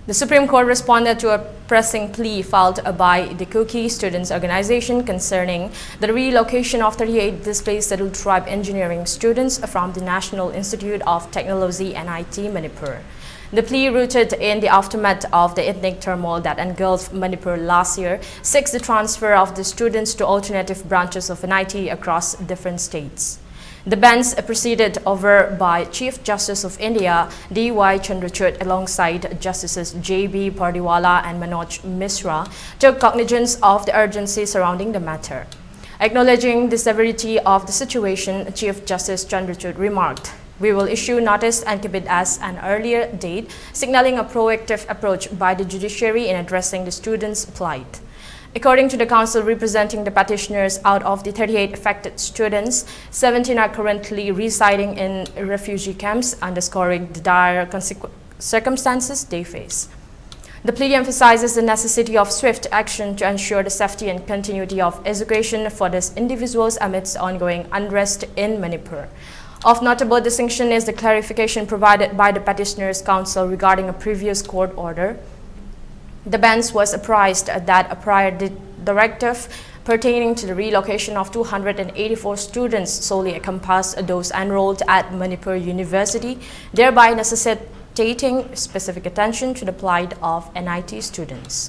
The Supreme Court responded to a pressing plea filed by the Kuki Students Organization concerning the relocation of 38 displaced Scheduled Tribe engineering students from the National Institute of Technology NIT Manipur. The plea, rooted in the aftermath of the ethnic turmoil that engulfed Manipur last year, seeks the transfer of the students to alternative branches of NIT across different states. The bench, presided over by Chief Justice of India D.Y. Chandrachud alongside Justices J.B. Pardiwala and Manoj Mishra, took cognizance of the urgency surrounding the matter. Acknowledging the severity of the situation, Chief Justice Chandrachud remarked, "We will issue notice and keep it as an earlier date, signaling a proactive approach by the judiciary in addressing the students' plight." According to the council representing the petitioners, out of the 38 affected students, 17 are currently residing in refugee camps, underscoring the dire circumstances they face. The plea emphasizes the necessity of swift action to ensure the safety and continuity of education for these individuals amidst ongoing unrest in Manipur. Of notable distinction is the clarification provided by the petitioners' counsel regarding a previous court order. The bench was apprised that a prior directive pertaining to the relocation of 284 students solely encompassed those enrolled at Manipur University, thereby necessitating specific attention to the plight of NIT students.